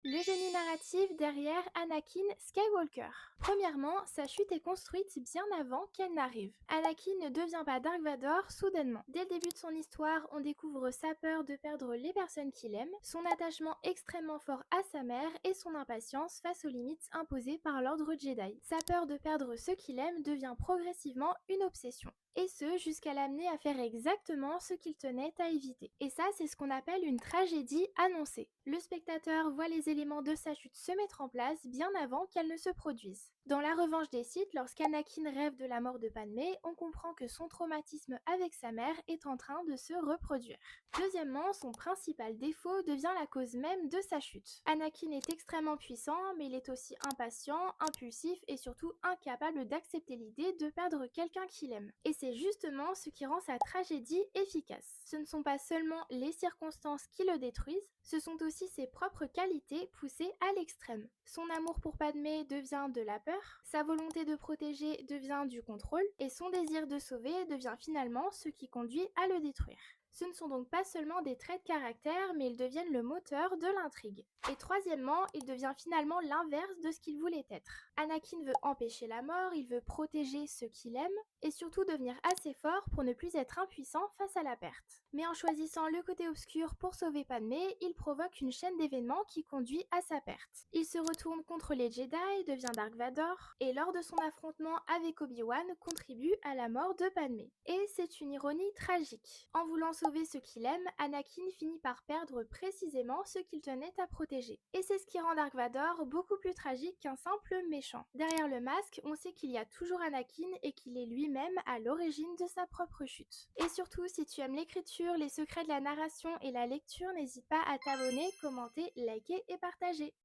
Le génie narratif derrière Anakin Skywalker. Premièrement, sa chute est construite bien avant qu'elle n'arrive. Anakin ne devient pas Dark Vador soudainement. Dès le début de son histoire, on découvre sa peur de perdre les personnes qu'il aime, son attachement extrêmement fort à sa mère et son impatience face aux limites imposées par l'ordre Jedi. Sa peur de perdre ceux qu'il aime devient progressivement une obsession. Et ce, jusqu'à l'amener à faire exactement ce qu'il tenait à éviter. Et ça, c'est ce qu'on appelle une tragédie annoncée. Le spectateur voit les éléments de sa chute se mettre en place bien avant qu'elle ne se produise. Dans La Revanche des Sith, lorsqu'Anakin rêve de la mort de Padmé, on comprend que son traumatisme avec sa mère est en train de se reproduire. Deuxièmement, son principal défaut devient la cause même de sa chute. Anakin est extrêmement puissant, mais il est aussi impatient, impulsif et surtout incapable d'accepter l'idée de perdre quelqu'un qu'il aime. Et c'est justement ce qui rend sa tragédie efficace. Ce ne sont pas seulement les circonstances qui le détruisent, ce sont aussi ses propres qualités poussées à l'extrême. Son amour pour Padmé devient de la peur, sa volonté de protéger devient du contrôle, et son désir de sauver devient finalement ce qui conduit à le détruire. Ce ne sont donc pas seulement des traits de caractère, mais ils deviennent le moteur de l'intrigue. Et troisièmement, il devient finalement l'inverse de ce qu'il voulait être. Anakin veut empêcher la mort, il veut protéger ceux qu'il aime, et surtout devenir assez fort pour ne plus être impuissant face à la perte. Mais en choisissant le côté obscur pour sauver Padmé, il provoque une chaîne d'événements qui conduit à sa perte. Il se retourne contre les Jedi, devient Dark Vador, et lors de son affrontement avec Obi-Wan, contribue à la mort de Padmé. Et c'est une ironie tragique. En voulant sauver ce qu'il aime, Anakin finit par perdre précisément ce qu'il tenait à protéger. Et c'est ce qui rend Dark Vador beaucoup plus tragique qu'un simple méchant. Derrière le masque, on sait qu'il y a toujours Anakin et qu'il est lui-même à l'origine de sa propre chute. Et surtout, si tu aimes l'écriture, les secrets de la narration et la lecture, n'hésite pas à t'abonner, commenter, liker et partager.